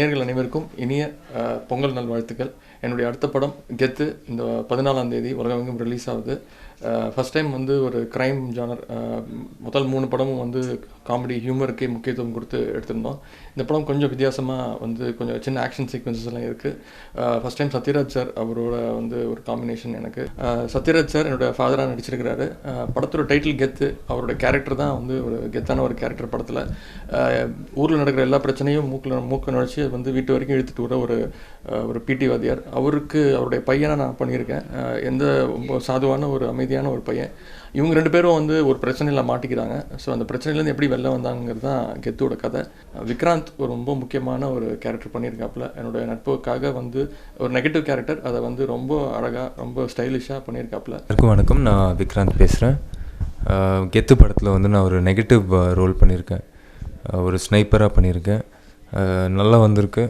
நேயர்கள் அனைவருக்கும் இனிய பொங்கல் நல்வாழ்த்துக்கள். என்னுடைய அடுத்த படம் கெத்து இந்த 14ஆம் தேதி உலகமெங்கும் ரிலீஸ் ஆகுது. ஃபஸ்ட் டைம் வந்து ஒரு க்ரைம் ஜானர், முதல் 3 படமும் வந்து காமெடி ஹியூமருக்கே முக்கியத்துவம் கொடுத்து எடுத்திருந்தோம். இந்த படம் கொஞ்சம் வித்தியாசமாக வந்து கொஞ்சம் சின்ன ஆக்ஷன் சீக்வன்சஸ் எல்லாம் இருக்குது. ஃபஸ்ட் டைம் சத்யராஜ் சார் அவரோட வந்து ஒரு காம்பினேஷன் எனக்கு. சத்யராஜ் சார் என்னோடய ஃபாதராக நடிச்சிருக்கிறாரு. படத்தோட டைட்டில் கெத்து. அவரோட கேரக்டர் தான் வந்து ஒரு கெத்தான ஒரு கேரக்டர் படத்தில். ஊரில் நடக்கிற எல்லா பிரச்சனையும் மூக்க நுழைச்சி வந்து வீட்டு வரைக்கும் இழுத்துட்டு வர ஒரு பிடி வாத்தியார். அவருடைய பையனை நான் பண்ணியிருக்கேன். எந்த ரொம்ப சாதுவான ஒரு அமைதியான ஒரு பையன். இவங்க 2 பேரும் வந்து ஒரு பிரச்சனையில் மாட்டிக்கிறாங்க. ஸோ அந்த பிரச்சனையிலேருந்து எப்படி வெளில வந்தாங்கிறது தான் கெத்தோட கதை. விக்ராந்த் ஒரு ரொம்ப முக்கியமான ஒரு கேரக்டர் பண்ணியிருக்காப்புல. என்னோடய நட்புக்காக வந்து ஒரு நெகட்டிவ் கேரக்டர், அதை வந்து ரொம்ப அழகாக ரொம்ப ஸ்டைலிஷாக பண்ணியிருக்காப்புல. வணக்கம், நான் விக்ராந்த் பேசுகிறேன். கெத்து படத்தில் வந்து நான் ஒரு நெகட்டிவ் ரோல் பண்ணியிருக்கேன். ஒரு ஸ்னைப்பராக பண்ணியிருக்கேன். நல்லா வந்திருக்கு.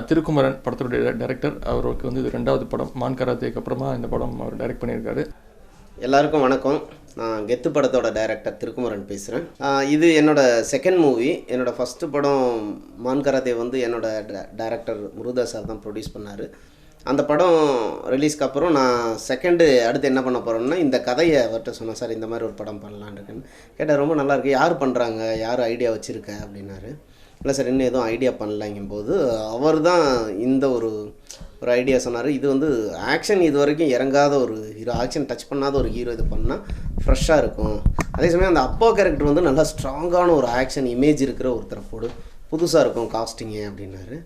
திருக்குமரன் படத்தோடைய டைரக்டர். அவருக்கு வந்து இது 2வது படம். மான் கராத்தேக்கு அப்புறமா இந்த படம் அவர் டைரக்ட் பண்ணியிருக்காரு. எல்லாருக்கும் வணக்கம். நான் கெத்து படத்தோட டைரக்டர் திருக்குமரன் பேசுகிறேன். இது என்னோடய செகண்ட் மூவி. என்னோடய ஃபஸ்ட்டு படம் மான் கராத்தே வந்து என்னோடய டைரக்டர் முருகதாஸ் சார் தான் ப்ரொடியூஸ் பண்ணார். அந்த படம் ரிலீஸ்க்கு அப்புறம் நான் அடுத்து என்ன பண்ண போகிறேன்னா, இந்த கதையை அவர்கிட்ட சொன்னேன். சார் இந்த மாதிரி ஒரு படம் பண்ணலான்னு இருக்குன்னு கேட்டால், ரொம்ப நல்லாயிருக்கு, யார் பண்ணுறாங்க, யார் ஐடியா வச்சுருக்க அப்படின்னாரு. இல்லை சார், இன்னும் எதுவும் ஐடியா பண்ணலாங்கும்போது அவர் தான் இந்த ஒரு ஐடியா சொன்னார். இது வந்து ஆக்ஷன் இது வரைக்கும் இறங்காத ஒரு ஹீரோ, ஆக்ஷன் டச் பண்ணாத ஒரு ஹீரோ இது பண்ணால் ஃப்ரெஷ்ஷாக இருக்கும். அதே சமயம் அந்த அப்பா கேரக்டர் வந்து நல்லா ஸ்ட்ராங்கான ஒரு ஆக்ஷன் இமேஜ் இருக்கிற ஒருத்தரை போடு, புதுசாக இருக்கும் காஸ்டிங்கு அப்படின்னாரு.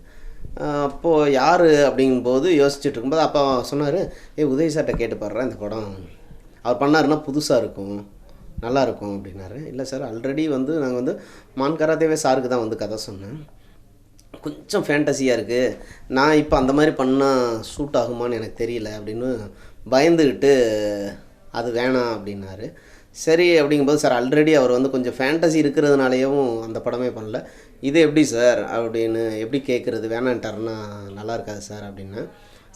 அப்போது யார் அப்படிங்கும்போது யோசிச்சுட்டு இருக்கும்போது அப்போ சொன்னார், உதய் சார்கிட்ட கேட்டு பாடுறேன், இந்த படம் அவர் பண்ணாருன்னா புதுசாக இருக்கும், நல்லாயிருக்கும் அப்படின்னாரு. இல்லை சார், ஆல்ரெடி வந்து நாங்கள் வந்து மான் கராத்தேவே சாருக்கு தான் வந்து கதை சொன்னேன். கொஞ்சம் ஃபேண்டஸியாக இருக்குது, நான் இப்போ அந்த மாதிரி பண்ணால் ஷூட் ஆகுமான்னு எனக்கு தெரியல அப்படின்னு பயந்துக்கிட்டு அது வேணாம் அப்படின்னாரு. சரி அப்படிங்கும்போது, சார் ஆல்ரெடி அவர் வந்து கொஞ்சம் ஃபேண்டசி இருக்கிறதுனாலேயும் அந்த படமே பண்ணல, இது எப்படி சார் அப்படின்னு எப்படி கேட்குறது, வேணான்ட்டாருன்னா நல்லா இருக்காது சார் அப்படின்னா.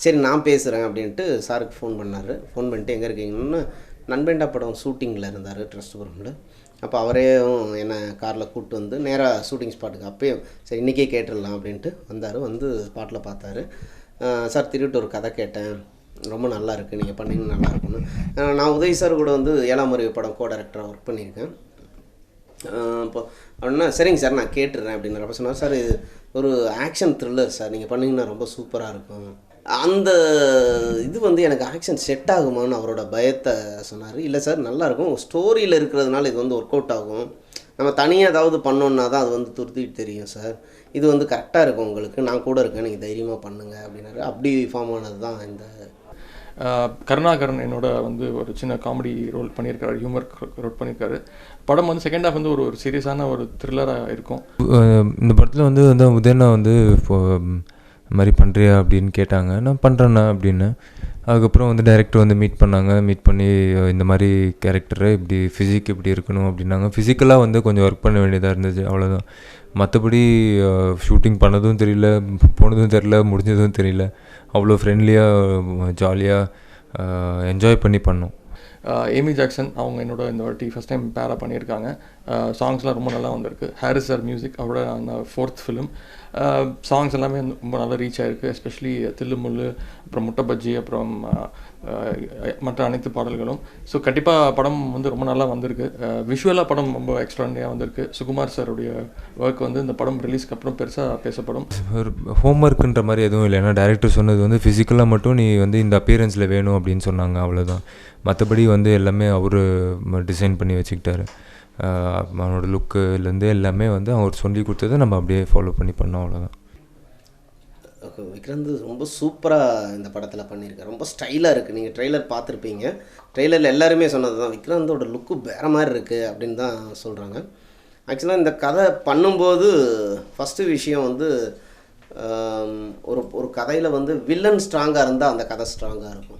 சரி நான் பேசுகிறேன் அப்படின்ட்டு சாருக்கு ஃபோன் பண்ணார். ஃபோன் பண்ணிட்டு எங்கே இருக்கீங்கன்னு, நண்பேண்டா படம் ஷூட்டிங்கில் இருந்தார் ட்ரஸ்ட்புரமில். அப்போ அவரே என்னை காரில் கூப்பிட்டு வந்து நேராக ஷூட்டிங் ஸ்பாட்டுக்கு அப்போயும் சரி இன்றைக்கே கேட்டுடலாம் அப்படின்ட்டு வந்தார். வந்து ஸ்பாட்டில் பார்த்தாரு. சார் திருட்டு ஒரு கதை கேட்டேன், ரொம்ப நல்லா இருக்குது, நீங்கள் பண்ணிங்கன்னா நல்லாயிருக்குன்னு. நான் உதய் சார் கூட வந்து 7ஆம் அறிவு படம் கோ-டைரக்டராக ஒர்க் பண்ணியிருக்கேன். இப்போ அப்படின்னா சரிங்க சார் நான் கேட்டுடுறேன் அப்படின்னாரு. அப்போ சொன்னார், சார் இது ஒரு ஆக்ஷன் த்ரில்லர் சார், நீங்கள் பண்ணிங்கன்னா ரொம்ப சூப்பராக இருக்கும். அந்த இது வந்து எனக்கு ஆக்ஷன் செட் ஆகுமான்னு அவரோட பயத்தை சொன்னார். இல்லை சார் நல்லாயிருக்கும், ஸ்டோரியில் இருக்கிறதுனால இது வந்து ஒர்க் அவுட் ஆகும், நம்ம தனியாக ஏதாவது பண்ணோன்னா தான் அது வந்து துருத்திட்டு தெரியும் சார், இது வந்து கரெக்டாக இருக்கும் உங்களுக்கு, நான் கூட இருக்கேன், நீங்கள் தைரியமாக பண்ணுங்கள் அப்படின்னாரு. அப்படி ஃபார்ம் ஆனது தான் இந்த கருணாகரன். என்னோட வந்து ஒரு சின்ன காமெடி ரோல் பண்ணியிருக்காரு, ஹியூமர் ரோல் பண்ணியிருக்காரு. படம் வந்து செகண்ட் ஹாஃப் வந்து ஒரு சீரியஸான ஒரு த்ரில்லராக இருக்கும். இந்த படத்தில் வந்து உதயண்ணா வந்து இந்த மாதிரி பண்ணுறியா அப்படின்னு கேட்டாங்க. நான் பண்ணுறேண்ணா அப்படின்னு. அதுக்கப்புறம் வந்து டைரக்டர் வந்து மீட் பண்ணி இந்த மாதிரி கேரக்டரை இப்படி ஃபிசிக் இப்படி இருக்கணும் அப்படின்னாங்க. ஃபிசிக்கலாக வந்து கொஞ்சம் ஒர்க் பண்ண வேண்டியதாக இருந்துச்சு, அவ்வளோதான். மற்றபடி ஷூட்டிங் பண்ணதும் தெரியல, போனதும் தெரியல, முடிஞ்சதும் தெரியல. அவ்வளோ ஃப்ரெண்ட்லியாக ஜாலியாக என்ஜாய் பண்ணி பண்ணோம். ஏமி ஜாக்சன் அவங்க என்னோட இந்த வாட்டி ஃபஸ்ட் டைம் பேராக பண்ணியிருக்காங்க. சாங்ஸ்லாம் ரொம்ப நல்லா வந்திருக்கு. ஹாரிஸ் சார் மியூசிக், அவரோட அந்த 4th ஃபிலிம். சாங்ஸ் எல்லாமே ரொம்ப நல்லா ரீச் ஆகிருக்கு. எஸ்பெஷலி தில்லு முள்ளு, அப்புறம் முட்டை பஜ்ஜி, அப்புறம் மற்ற அனைத்து பாடல்களும். ஸோ கண்டிப்பாக படம் வந்து ரொம்ப நல்லா வந்திருக்கு. விஷுவலாக படம் ரொம்ப எக்ஸ்ட்ராண்டியாக வந்திருக்கு. சுகுமார் சாருடைய ஒர்க் வந்து இந்த படம் ரிலீஸ்க்கு அப்புறம் பெருசாக பேசப்படும். ஒரு ஹோம்ஒர்க்குன்ற மாதிரி எதுவும் இல்லை. ஏன்னா டைரக்டர் சொன்னது வந்து ஃபிசிக்கலாக மட்டும் நீ வந்து இந்த அப்பியரன்ஸில் வேணும் அப்படின்னு சொன்னாங்க, அவ்வளோதான். மற்றபடி வந்து எல்லாமே அவர் டிசைன் பண்ணி வச்சுக்கிட்டாரு. அவனோட லுக்குலேருந்து எல்லாமே வந்து அவர் சொல்லி கொடுத்ததை நம்ம அப்படியே ஃபாலோ பண்ணி பண்ணோம், அவ்வளோதான். விக்ராந்த் ரொம்ப சூப்பராக இந்த படத்தில் பண்ணியிருக்காரு, ரொம்ப ஸ்டைலாக இருக்குது. நீங்கள் ட்ரெய்லர் பார்த்துருப்பீங்க. ட்ரெய்லரில் எல்லாருமே சொன்னது தான், விக்ராந்தோட லுக்கு வேறு மாதிரி இருக்குது அப்படின்னு தான் சொல்கிறாங்க. ஆக்சுவலாக இந்த கதை பண்ணும்போது ஃபஸ்ட்டு விஷயம் வந்து ஒரு கதையில் வந்து வில்லன் ஸ்ட்ராங்காக இருந்தால் அந்த கதை ஸ்ட்ராங்காக இருக்கும்.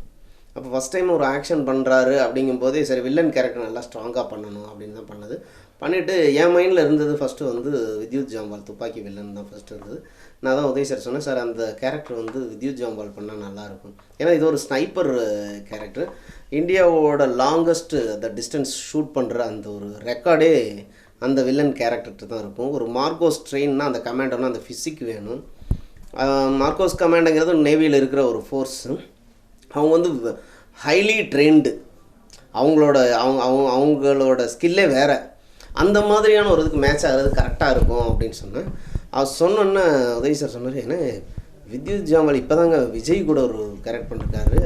அப்போ ஃபஸ்ட் டைம் ஒரு ஆக்ஷன் பண்ணுறாரு அப்படிங்கும்போதே சரி வில்லன் கேரக்டர் நல்லா ஸ்ட்ராங்காக பண்ணணும் அப்படின்னு தான் பண்ணது. பண்ணிவிட்டு என் மைண்டில் இருந்தது ஃபஸ்ட்டு வந்து வித்யுத் ஜாம்பால் துப்பாக்கி வில்லன் தான் ஃபஸ்ட்டு இருந்தது. நான் தான் உதய் சார் சொன்னேன், சார் அந்த கேரக்டர் வந்து வித்யுத் ஜாம்பால் பண்ணால் நல்லாயிருக்கும், ஏன்னா இது ஒரு ஸ்னைப்பர் கேரக்டர். இந்தியாவோட லாங்கஸ்ட் த டிஸ்டன்ஸ் ஷூட் பண்ணுற அந்த ஒரு ரெக்கார்டே அந்த வில்லன் கேரக்டர்கிட்ட தான் இருக்கும். ஒரு மார்கோஸ் ட்ரெயின்னா அந்த கமாண்டோன்னா அந்த ஃபிசிக் வேணும். மார்க்கோஸ் கமாண்டுங்கிறது நேவியில் இருக்கிற ஒரு ஃபோர்ஸு. அவங்க வந்து ஹைலி ட்ரெயின்டு, அவங்களோட ஸ்கில்லே வேறு. அந்த மாதிரியான ஒரு இதுக்கு மேட்ச் ஆகிறது கரெக்டாக இருக்கும் அப்படின்னு சொன்னேன். அவர் சொன்னோன்னே உதய் சார் சொன்னார், ஏன்னா வித்யுத் ஜாமல் இப்போ தாங்க விஜய் கூட ஒரு கேரக்டர் பண்ணிருக்காரு,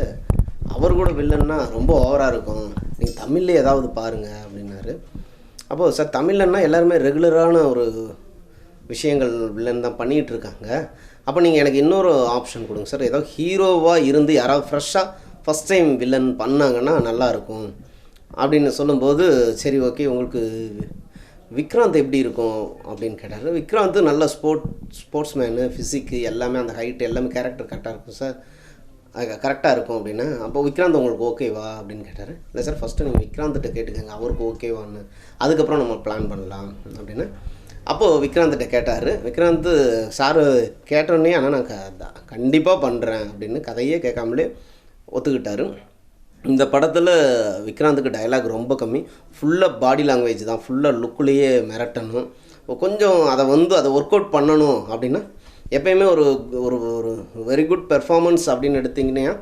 அவர் கூட வில்லன்னா ரொம்ப ஓவராக இருக்கும், நீங்கள் தமிழ்லேயே ஏதாவது பாருங்கள் அப்படின்னாரு. அப்போது சார் தமிழ்லன்னா எல்லாருமே ரெகுலரான ஒரு விஷயங்கள் வில்லன் தான் பண்ணிகிட்டு இருக்காங்க, அப்போ நீங்கள் எனக்கு இன்னொரு ஆப்ஷன் கொடுங்க சார், ஏதாவது ஹீரோவாக இருந்து யாராவது ஃப்ரெஷ்ஷாக ஃபஸ்ட் டைம் வில்லன் பண்ணாங்கன்னா நல்லாயிருக்கும் அப்படின்னு சொல்லும்போது, சரி ஓகே உங்களுக்கு விக்ராந்த் எப்படி இருக்கும் அப்படின்னு கேட்டார். விக்ராந்த் நல்ல ஸ்போர்ட்ஸ்மேனு, ஃபிசிக்கு எல்லாமே, அந்த ஹைட் எல்லாமே கேரக்டர் கரெக்டாக இருக்கும் சார், கரெக்டாக இருக்கும் அப்படின்னா. அப்போ விக்ராந்த் உங்களுக்கு ஓகேவா அப்படின்னு கேட்டார். இல்லை சார் ஃபஸ்ட்டு நீங்கள் விக்ராந்த்கிட்ட கேட்டுக்கோங்க அவருக்கு ஓகேவான்னு, அதுக்கப்புறம் நம்ம பிளான் பண்ணலாம் அப்படின்னு. அப்போது விக்ராந்த்கிட்ட கேட்டார். விக்ராந்த் சார் கேட்டோன்னே ஆனால் நான் கண்டிப்பாக பண்ணுறேன் அப்படின்னு கதையே கேட்காமலே ஒத்துக்கிட்டார். இந்த படத்தில் விக்ராந்துக்கு டயலாக் ரொம்ப கம்மி, ஃபுல்லாக பாடி லாங்குவேஜ் தான், ஃபுல்லாக லுக்குலேயே மிரட்டணும். கொஞ்சம் அதை ஒர்க் அவுட் பண்ணணும் அப்படின்னா, எப்பயுமே ஒரு ஒரு ஒரு வெரி குட் பெர்ஃபார்மன்ஸ் அப்படின்னு எடுத்திங்கன்னா,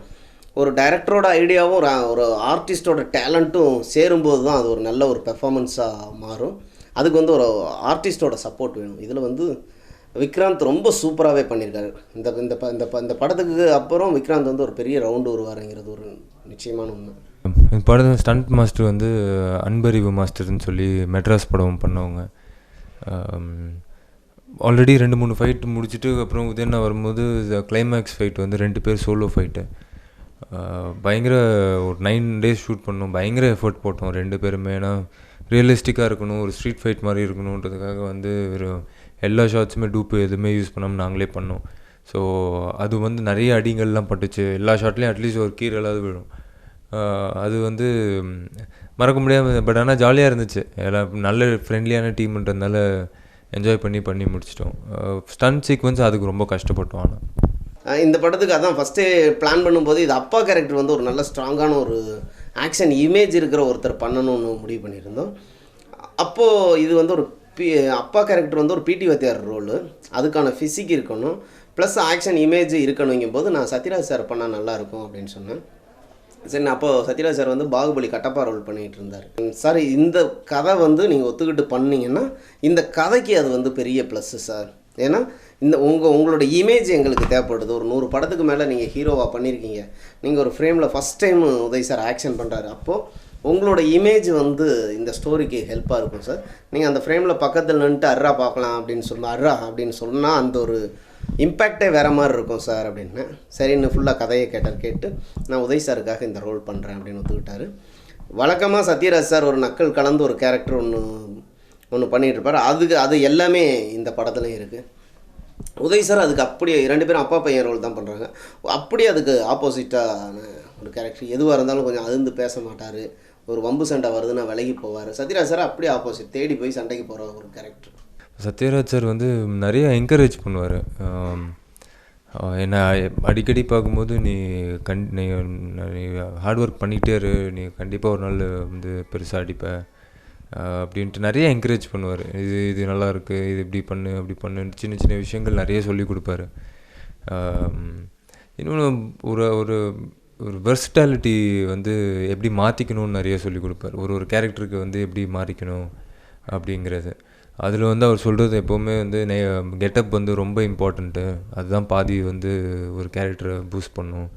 ஒரு டைரக்டரோட ஐடியாவும் ஒரு ஆர்டிஸ்டோட டேலண்ட்டும் சேரும்போது தான் அது ஒரு நல்ல ஒரு பெர்ஃபார்மன்ஸாக மாறும். அதுக்கு ஒரு ஆர்டிஸ்டோட சப்போர்ட் வேணும். இதில் விக்ராந்த் ரொம்ப சூப்பராகவே பண்ணியிருக்காரு. இந்த படத்துக்கு அப்புறம் விக்ராந்த் ஒரு பெரிய ரவுண்டு வருவாருங்கிறது ஒரு நிச்சயமான உண்மை. படம் ஸ்டண்ட் மாஸ்டர் அன்பறிவு மாஸ்டர்னு சொல்லி மெட்ராஸ் படம் பண்ணவங்க. ஆல்ரெடி 2-3 ஃபைட் முடிச்சுட்டு அப்புறம் உதயண்ணா வரும்போது கிளைமேக்ஸ் ஃபைட் 2 பேர் சோலோ ஃபைட்டு பயங்கர ஒரு 9 days ஷூட் பண்ணோம். பயங்கர எஃபர்ட் போட்டோம் 2 பேருமே. ஏன்னா ரியலிஸ்டிக்காக இருக்கணும், ஒரு ஸ்ட்ரீட் ஃபைட் மாதிரி இருக்கணுன்றதுக்காக ஒரு எல்லா ஷாட்ஸுமே டூப்பு எதுவுமே யூஸ் பண்ணாமல் நாங்களே பண்ணோம். ஸோ அது நிறைய அடிங்கள்லாம் பட்டுச்சு. எல்லா ஷாட்லேயும் அட்லீஸ்ட் ஒரு கீரலாவது விழும். அது மறக்க முடியாமல், பட் ஆனால் ஜாலியாக இருந்துச்சு. எல்லாம் நல்ல ஃப்ரெண்ட்லியான டீம்ன்றதுனால என்ஜாய் பண்ணி முடிச்சிட்டோம். ஸ்டண்ட் சீக்வன்ஸ் அதுக்கு ரொம்ப கஷ்டப்பட்டோம். ஆனால் இந்த படத்துக்கு அதான் ஃபஸ்ட்டு பிளான் பண்ணும்போது இது அப்பா கேரக்டர் ஒரு நல்ல ஸ்ட்ராங்கான ஒரு ஆக்ஷன் இமேஜ் இருக்கிற ஒருத்தர் பண்ணணும்னு முடிவு பண்ணியிருந்தோம். அப்போது இது ஒரு அப்பா கேரக்டர் ஒரு பிடி வாத்தியார் ரோலு, அதுக்கான ஃபிசிக் இருக்கணும், ப்ளஸ் ஆக்ஷன் இமேஜ் இருக்கணுங்கும்போது நான் சத்யராஜ் சார் பண்ணால் நல்லாயிருக்கும் அப்படின்னு சொன்னேன். சரி, அப்போது சத்யராஜ் சார் பாகுபலி கட்டப்பா ரோல் பண்ணிகிட்டு இருந்தார். சார் இந்த கதை நீங்கள் ஒத்துக்கிட்டு பண்ணிங்கன்னா இந்த கதைக்கு அது பெரிய ப்ளஸ்ஸு சார். ஏன்னா உங்களோட இமேஜ் எங்களுக்கு தேவைப்படுது. ஒரு 100 படத்துக்கு மேலே நீங்கள் ஹீரோவாக பண்ணியிருக்கீங்க, நீங்கள் ஒரு ஃப்ரேமில் first time Uday sir action பண்ணுறாரு, அப்போது உங்களோட இமேஜ் இந்த ஸ்டோரிக்கு ஹெல்ப்பாக இருக்கும் சார். நீங்கள் அந்த ஃப்ரேமில் பக்கத்தில் நின்றுட்டு அர்ரா பார்க்கலாம் அப்படின்னு சொன்னால் அந்த ஒரு இம்பேக்டே வேறு மாதிரி இருக்கும் சார் அப்படின்னு. சரின்னு ஃபுல்லாக கதையை கேட்டு நான் உதய் சாருக்காக இந்த ரோல் பண்ணுறேன் அப்படின்னு ஒத்துக்கிட்டார். வழக்கமாக சத்யராஜ் சார் ஒரு நக்கல் கலந்து ஒரு கேரக்டர் ஒன்று பண்ணிகிட்டு இருப்பார். அது எல்லாமே இந்த படத்துலையும் இருக்குது. உதய் சார் அதுக்கு அப்படியே 2 பேரும் அப்பா பையன் ரோல் தான் பண்ணுறாங்க. அப்படியே அதுக்கு ஆப்போசிட்டான ஒரு கேரக்டர். எதுவாக இருந்தாலும் கொஞ்சம் அதிர்ந்து பேச மாட்டார், ஒரு வம்பு சண்டை வருதுன்னா விலகி போவார். சத்யராஜ் சார் அப்படியே ஆப்போசிட், தேடி போய் சண்டைக்கு போகிற ஒரு கேரக்டர். சத்யராஜ் சார் நிறைய என்கரேஜ் பண்ணுவார். என்னை அடிக்கடி பார்க்கும்போது நீ ஹார்ட் ஒர்க் பண்ணிகிட்டே இரு, நீ கண்டிப்பாக ஒரு நாள் பெருசாக அடிப்ப அப்படின்ட்டு நிறைய என்கரேஜ் பண்ணுவார். இது நல்லா இருக்குது, இது இப்படி பண்ணு அப்படி பண்ணு, சின்ன சின்ன விஷயங்கள் நிறைய சொல்லி கொடுப்பாரு. இன்னொன்று ஒரு ஒரு ஒரு வெர்சிட்டாலிட்டி எப்படி மாற்றிக்கணும்னு நிறைய சொல்லி கொடுப்பார். ஒரு கேரக்டருக்கு எப்படி மாறிக்கணும் அப்படிங்கிறது. அதில் அவர் சொல்கிறது எப்போவுமே கெட்டப் ரொம்ப இம்பார்ட்டண்ட்டு, அதுதான் பாதி ஒரு கேரக்டரை பூஸ்ட் பண்ணும்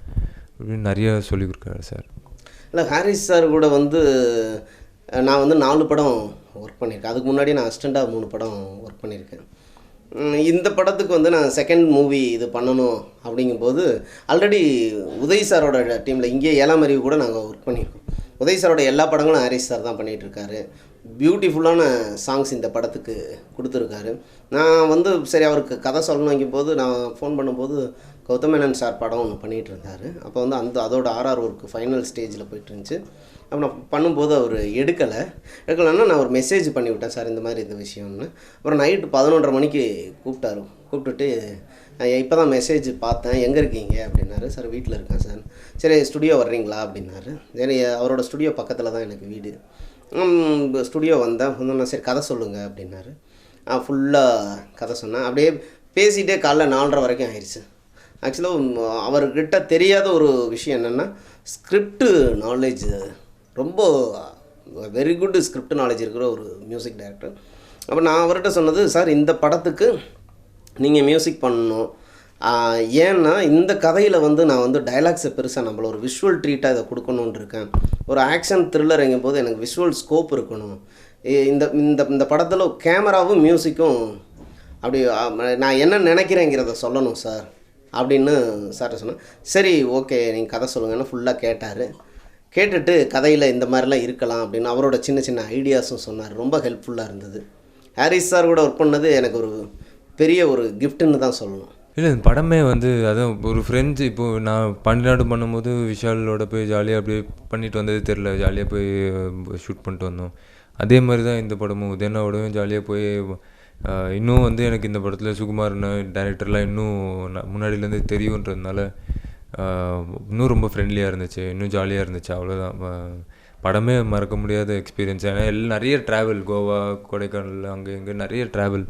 அப்படின்னு நிறைய சொல்லி கொடுக்குறாரு சார். இல்லை, ஹாரிஸ் சார் கூட நான் 4 படம் ஒர்க் பண்ணியிருக்கேன். அதுக்கு முன்னாடி நான் அசிஸ்டண்ட்டாக 3 படம் ஒர்க் பண்ணியிருக்கேன். இந்த படத்துக்கு நான் செகண்ட் மூவி இது பண்ணணும் அப்படிங்கும்போது ஆல்ரெடி உதய் சாரோட டீமில் இங்கே 7ஆம் அறிவு கூட நாங்கள் ஒர்க் பண்ணியிருக்கோம். உதய் சாரோட எல்லா படங்களும் ஹாரிஸ் சார் தான் பண்ணிகிட்ருக்காரு. பியூட்டிஃபுல்லான சாங்ஸ் இந்த படத்துக்கு கொடுத்துருக்காரு. நான் சரி அவருக்கு கதை சொல்லணுங்கும் போது நான் ஃபோன் பண்ணும்போது கௌதமேனன் சார் படம் ஒன்று பண்ணிகிட்டு இருந்தார். அப்போ அதோட RR ஒர்க்கு ஃபைனல் ஸ்டேஜில் போய்ட்டு இருந்துச்சு. அப்போ நான் பண்ணும்போது அவர் எடுக்கலைன்னா நான் ஒரு மெசேஜ் பண்ணிவிட்டேன், சார் இந்த மாதிரி இந்த விஷயம்னு. அப்புறம் நைட்டு 11:30 மணிக்கு கூப்பிட்டுட்டு இப்போ தான் மெசேஜ் பார்த்தேன், எங்கே இருக்கீங்க அப்படின்னாரு. சார் வீட்டில் இருக்கேன் சார். சரி ஸ்டுடியோ வர்றீங்களா அப்படின்னாரு. சரி, அவரோட ஸ்டுடியோ பக்கத்தில் தான் எனக்கு வீடு. ஸ்டுடியோ வந்தேன். சரி கதை சொல்லுங்கள் அப்படின்னாரு. ஃபுல்லாக கதை சொன்னேன். அப்படியே பேசிகிட்டே காலைல 4:30 வரைக்கும் ஆயிடுச்சு. ஆக்சுவலாக அவர்கிட்ட தெரியாத ஒரு விஷயம் என்னென்னா, ஸ்கிரிப்டு நாலேஜ் ரொம்ப வெரி குட் ஸ்கிரிப்ட் நாலேஜ் இருக்கிற ஒரு மியூசிக் டைரக்டர். அப்போ நான் அவர்கிட்ட சொன்னது, சார் இந்த படத்துக்கு நீங்கள் மியூசிக் பண்ணணும். ஏன்னா இந்த கதையில் வந்து நான் வந்து டைலாக்ஸை பெருசாக நம்மள ஒரு விஷுவல் ட்ரீட்டாக இதை கொடுக்கணுன்னு இருக்கேன். ஒரு ஆக்ஷன் த்ரில்லர் எங்கும் போது எனக்கு விஷுவல் ஸ்கோப் இருக்கணும். இந்த இந்த இந்த படத்தில் கேமராவும் மியூசிக்கும் அப்படி நான் என்ன நினைக்கிறேங்கிறத சொல்லணும் சார் அப்படின்னு சார்கிட்ட சொன்னேன். சரி ஓகே நீங்கள் கதை சொல்லுங்கன்னு ஃபுல்லாக கேட்டார். கேட்டுட்டு கதையில் இந்த மாதிரிலாம் இருக்கலாம் அப்படின்னு அவரோட சின்ன சின்ன ஐடியாஸும் சொன்னார். ரொம்ப ஹெல்ப்ஃபுல்லாக இருந்தது. ஹாரிஸ் சார் கூட ஒர்க் பண்ணது எனக்கு ஒரு பெரிய ஒரு கிஃப்ட்டுன்னு தான் சொல்லணும். இல்லை இந்த படமே வந்து அதான் ஒரு ஃப்ரெண்ட்ஸ் இப்போது நான் பண்டிநாடு பண்ணும்போது விஷாலோட போய் ஜாலியாக அப்படியே பண்ணிட்டு வந்தது தெரில, ஜாலியாக போய் ஷூட் பண்ணிட்டு வந்தோம். அதே மாதிரி தான் இந்த படமும் உதயனாவோடவும் ஜாலியாக போய் இன்னும் வந்து எனக்கு இந்த படத்தில் சுகுமார்னு டைரக்டர்லாம் இன்னும் முன்னாடியிலேருந்து தெரியுன்றதுனால இன்னும் ரொம்ப ஃப்ரெண்ட்லியாக இருந்துச்சு, இன்னும் ஜாலியாக இருந்துச்சு. அவ்வளோதான். படமே மறக்க முடியாத எக்ஸ்பீரியன்ஸ். ஏன்னா எல்லாம் நிறைய ட்ராவல், கோவா கொடைக்கானல் அங்கே இங்கே நிறைய ட்ராவல்.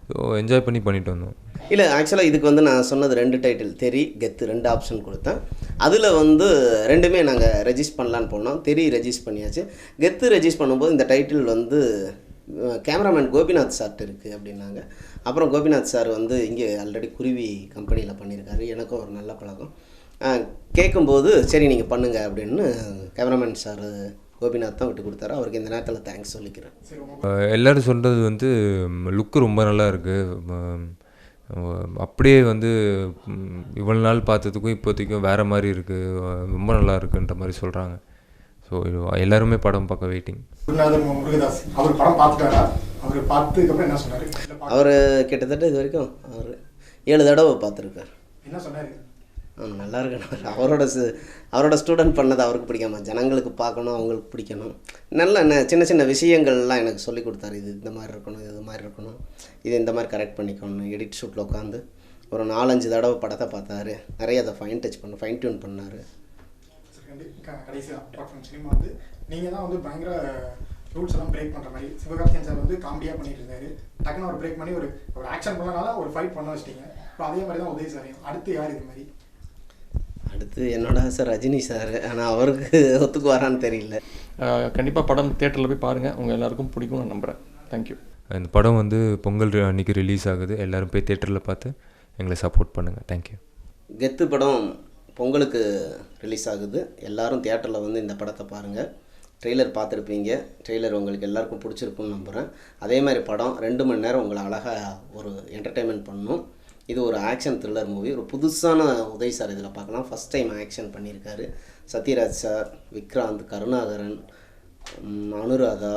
ஸோ என்ஜாய் பண்ணிட்டு வந்தோம். இல்லை ஆக்சுவலாக இதுக்கு வந்து நான் சொன்னது 2 டைட்டில், தெரி கெத்து 2 ஆப்ஷன் கொடுத்தேன். அதில் வந்து 2மே நாங்கள் ரெஜிஸ்டர் பண்ணலான்னு போனோம். தெரி ரெஜிஸ்டர் பண்ணியாச்சு. கெத்து ரெஜிஸ்டர் பண்ணும்போது இந்த டைட்டில் வந்து கேமராமேன் கோபிநாத் சார்ட்டு இருக்குது அப்படின்னாங்க. அப்புறம் கோபிநாத் சார் வந்து இங்கே ஆல்ரெடி குருவி கம்பெனியில் பண்ணியிருக்காரு, எனக்கும் ஒரு நல்ல பழக்கம். கேட்கும்போது சரி நீங்கள் பண்ணுங்கள் அப்படின்னு கேமராமேன் சார் கோபிநாத் தான் விட்டு கொடுத்தாரு. அவருக்கு இந்த நேரத்தில் தேங்க்ஸ் சொல்லிக்கிறேன். எல்லோரும் சொல்கிறது வந்து லுக்கு ரொம்ப நல்லா இருக்குது, அப்படியே வந்து இவ்வளோ நாள் பார்த்ததுக்கும் இப்போதைக்கும் வேறு மாதிரி இருக்குது, ரொம்ப நல்லா இருக்குன்ற மாதிரி சொல்கிறாங்க. ஸோ எல்லாருமே படம் பார்க்க வெயிட்டிங். முருகதாஸ் அவர் படம் பார்த்துட்டாரா? அவர் பார்த்ததுக்கப்புறம் என்ன சொன்னார்? அவர் கிட்டத்தட்ட இது வரைக்கும் அவர் 7 தடவை பார்த்துருக்கார். என்ன சொன்னார்? நல்லா இருக்கணும். அவரோட ஸ்டூடெண்ட் பண்ணது அவருக்கு பிடிக்காம ஜனங்களுக்கு பார்க்கணும், அவங்களுக்கு பிடிக்கணும். நல்ல சின்ன சின்ன விஷயங்கள்லாம் எனக்கு சொல்லி கொடுத்தாரு. இது இந்த மாதிரி இருக்கணும், இது மாதிரி இருக்கணும், இது இந்த மாதிரி கரெக்ட் பண்ணிக்கணும். எடிட் ஷூட்டில் உட்காந்து ஒரு 4-5 தடவை படத்தை பார்த்தாரு. நிறைய அதை ஃபைன் டியூன் பண்ணார். கடைசியாக சினிமா வந்து நீங்கள் தான் வந்து பயங்கர ரூல்ஸ் எல்லாம் பிரேக் பண்ணுற மாதிரி சிவகார்த்திகேயன் சார் வந்து காமெடியாக பண்ணிட்டு இருந்தாரு. டக்குன்னு ஒரு பிரேக் பண்ணி ஒரு ஆக்ஷன் பண்ணனால ஒரு ஃபைட் பண்ண வச்சிட்டீங்க. இப்போ அதே மாதிரி தான் உதய் சார். அடுத்து யார் இது மாதிரி? அடுத்து என்னோட சார் ரஜினி சார். ஆனால் அவருக்கு ஒத்துக்கு வரான்னு தெரியல. கண்டிப்பாக படம் தியேட்டரில் போய் பாருங்கள், உங்கள் எல்லாருக்கும் பிடிக்கும் நான் நம்புகிறேன். தேங்க்யூ. இந்த படம் வந்து பொங்கல் அன்றைக்கி ரிலீஸ் ஆகுது. எல்லோரும் போய் தியேட்டரில் பார்த்து எங்களை சப்போர்ட் பண்ணுங்கள். தேங்க்யூ. கெத்து படம் பொங்கலுக்கு ரிலீஸ் ஆகுது. எல்லோரும் தியேட்டரில் வந்து இந்த படத்தை பாருங்கள். ட்ரெய்லர் பார்த்துருப்பீங்க. ட்ரெய்லர் உங்களுக்கு எல்லாருக்கும் பிடிச்சிருக்குன்னு நம்புகிறேன். அதே மாதிரி படம் 2 மணி நேரம் உங்களை அழகாக ஒரு என்டர்டெயின்மெண்ட் பண்ணணும். இது ஒரு ஆக்ஷன் த்ரில்லர் மூவி. ஒரு புதுசான உதய் சார் இதில் பார்க்கலாம். ஃபஸ்ட் டைம் ஆக்ஷன் பண்ணியிருக்காரு. சத்யராஜ் சார், விக்ராந்த், கருணாகரன், அனுராதா,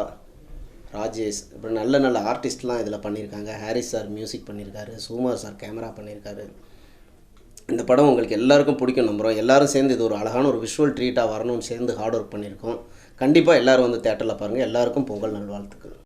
ராஜேஷ், இப்படி நல்ல நல்ல ஆர்டிஸ்ட்லாம் இதில் பண்ணியிருக்காங்க. ஹாரிஸ் சார் மியூசிக் பண்ணியிருக்காரு. சுகுமார் சார் கேமரா பண்ணியிருக்காரு. இந்த படம் உங்களுக்கு எல்லாருக்கும் பிடிக்கும் நம்புகிறோம். எல்லோரும் சேர்ந்து இது ஒரு அழகான ஒரு விஷுவல் ட்ரீட்டாக வரணும்னு சேர்ந்து ஹார்ட் ஒர்க் பண்ணியிருக்கோம். கண்டிப்பாக எல்லோரும் வந்து தியேட்டரில் பாருங்கள். எல்லாருக்கும் பொங்கல் நல்வாழ்த்துக்கள்.